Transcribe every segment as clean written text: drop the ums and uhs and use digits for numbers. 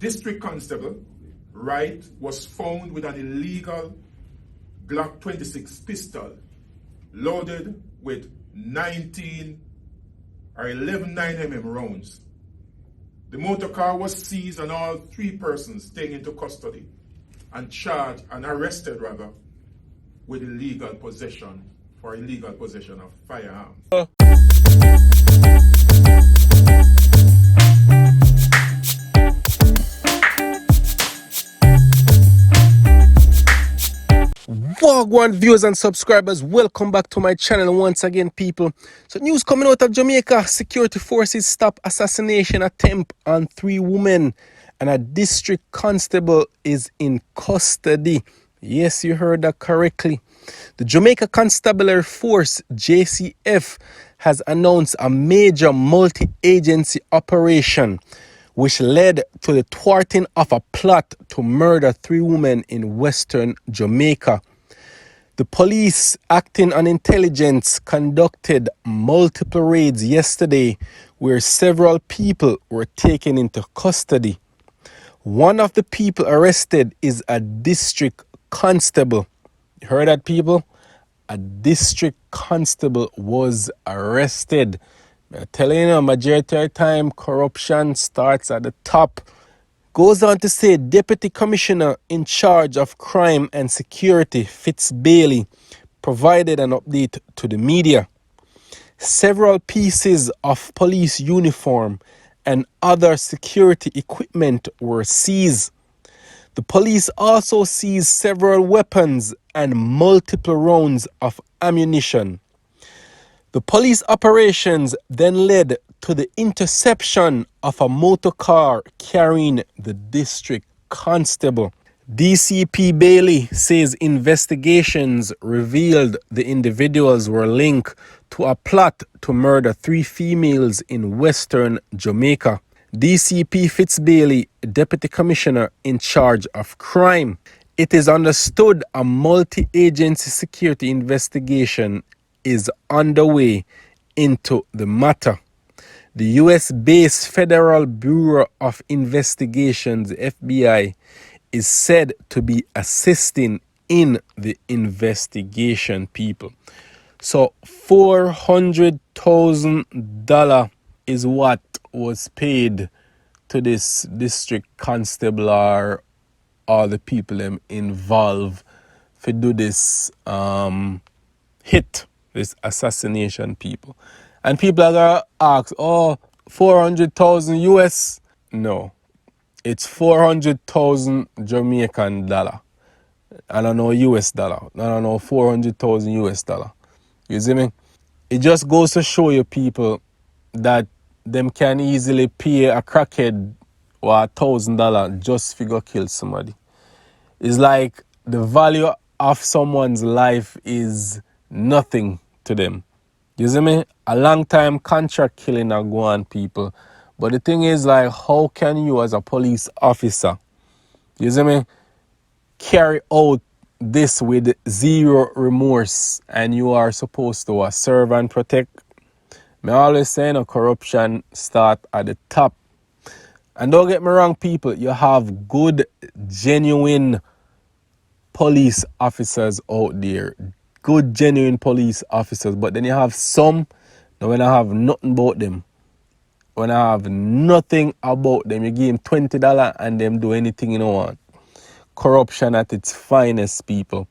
District Constable Wright was found with an illegal Glock 26 pistol loaded with 19 or 11 9mm rounds. The motor car was seized and all 3 persons taken into custody and charged and arrested rather with illegal possession of firearms. Wagwan viewers and subscribers, welcome back to my channel once again, people. So news coming out of Jamaica: security forces stop assassination attempt on 3 women and a district constable is in custody. Yes, you heard that correctly. The Jamaica Constabulary Force, JCF, has announced a major multi-agency operation which led to the thwarting of a plot to murder 3 women in western Jamaica. The police, acting on intelligence, conducted multiple raids yesterday where several people were taken into custody. One of the people arrested is a district constable. You heard that, people? A district constable was arrested. I'm telling you, majority of the time, corruption starts at the top. Goes on to say, Deputy Commissioner in charge of crime and security, Fitz Bailey, provided an update to the media. Several pieces of police uniform and other security equipment were seized. The police also seized several weapons and multiple rounds of ammunition. The police operations then led to the interception of a motor car carrying the district constable. DCP Bailey says investigations revealed the individuals were linked to a plot to murder 3 females in western Jamaica. DCP Fitz Bailey, Deputy Commissioner in charge of crime. It is understood a multi-agency security investigation is underway into the matter. The US-based Federal Bureau of Investigations, FBI, is said to be assisting in the investigation, people. So $400,000 is what was paid to this district constable or all the people involved to do this hit, this assassination, people. And people are gonna ask, oh, 400,000 US? No, it's 400,000 Jamaican dollar. I don't know US dollar. I don't know 400,000 US dollar. You see me? It just goes to show you, people, that them can easily pay a crackhead or $1,000 just to go kill somebody. It's like the value of someone's life is nothing to them. You see me? A long time contract killing are go on, people. But the thing is, like, how can you as a police officer, you see me, carry out this with zero remorse and you are supposed to serve and protect? I always say, corruption start at the top. And don't get me wrong, people, you have good, genuine police officers out there. Good, genuine police officers. But then you have some that when I have nothing about them, when I have nothing about them, you give them $20 and them do anything you don't want. Corruption at its finest, people.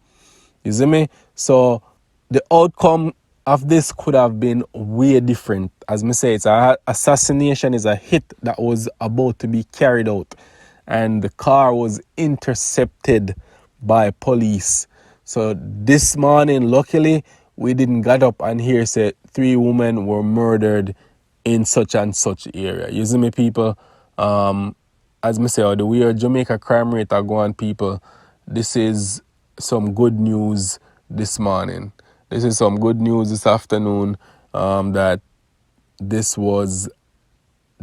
You see me? So the outcome of this could have been way different. As me say, it's a assassination is a hit that was about to be carried out. And the car was intercepted by police. So this morning, luckily, we didn't get up and hear say 3 women were murdered in such and such area. You see me, people? As me say, the way Jamaica crime rate are going, people, this is some good news this morning. This is some good news this afternoon, that this was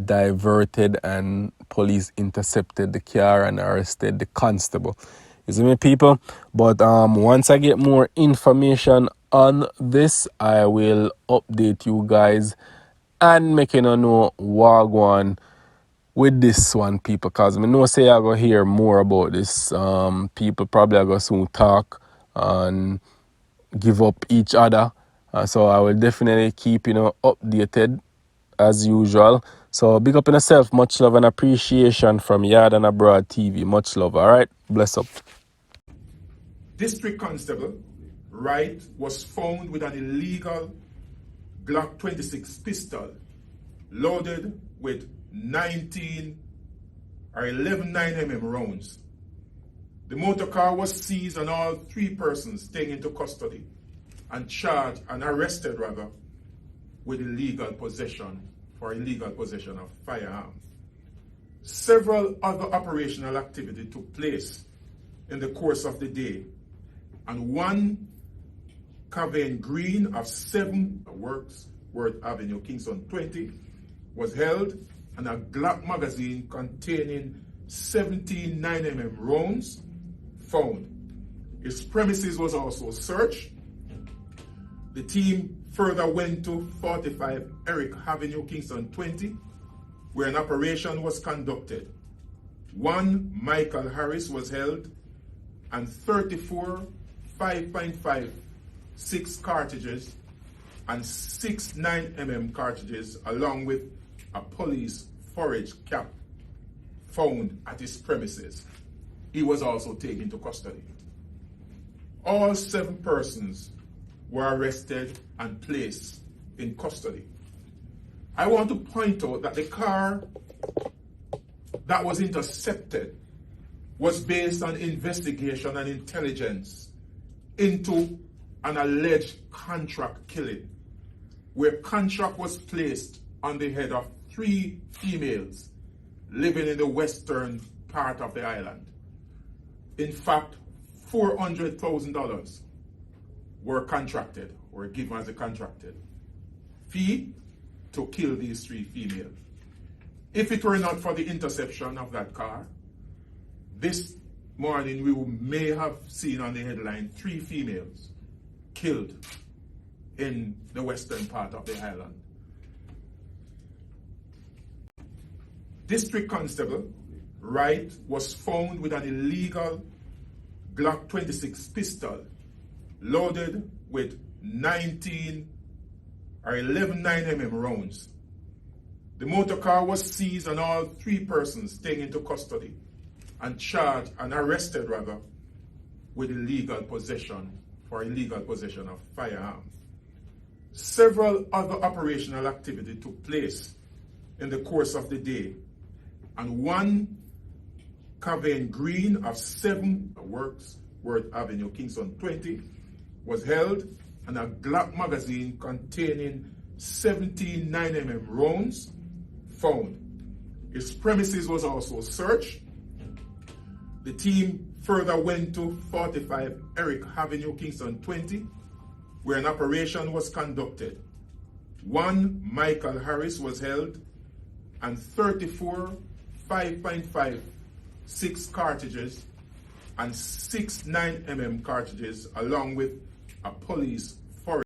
diverted and police intercepted the car and arrested the constable. You see me, people? But once I get more information on this, I will update you guys and make you know Wagwan. with this one, people, because I know say I go hear more about this. People probably are going to soon talk and give up each other. So I will definitely keep, updated as usual. So big up in yourself. Much love and appreciation from Yard and Abroad TV. Much love. All right. Bless up. District Constable Wright was found with an illegal Glock 26 pistol loaded with 19 or 11 9mm rounds. The motor car was seized and all 3 persons taken into custody and charged and arrested with illegal possession of firearms. Several other operational activity took place in the course of the day, and one Cavern Green of 7 Worksworth Avenue, Kingston 20, was held, and a Glock magazine containing 17 9mm rounds found. His premises was also searched. The team further went to 45 Eric Avenue, Kingston 20, where an operation was conducted. One Michael Harris was held, and 34 5.56 cartridges and 6 9mm cartridges, along with a police forage cap, found at his premises. He was also taken into custody. All 7 persons were arrested and placed in custody. I want to point out that the car that was intercepted was based on investigation and intelligence into an alleged contract killing, where contract was placed on the head of 3 females living in the western part of the island. In fact, $400,000 were given as a contracted fee to kill these 3 females. If it were not for the interception of that car, this morning we may have seen on the headline 3 females killed in the western part of the island. District Constable Wright was found with an illegal Glock 26 pistol loaded with 19 or 11 9mm rounds. The motor car was seized and all 3 persons taken into custody and charged and arrested with illegal possession of firearms. Several other operational activity took place in the course of the day, and one Cavern Green of 7 Worksworth Avenue, Kingston 20, was held, and a Glock magazine containing 17 9mm rounds found. His premises was also searched. The team further went to 45 Eric Avenue, Kingston 20, where an operation was conducted. One Michael Harris was held, and 34 5.56 cartridges and 6 9mm cartridges, along with a police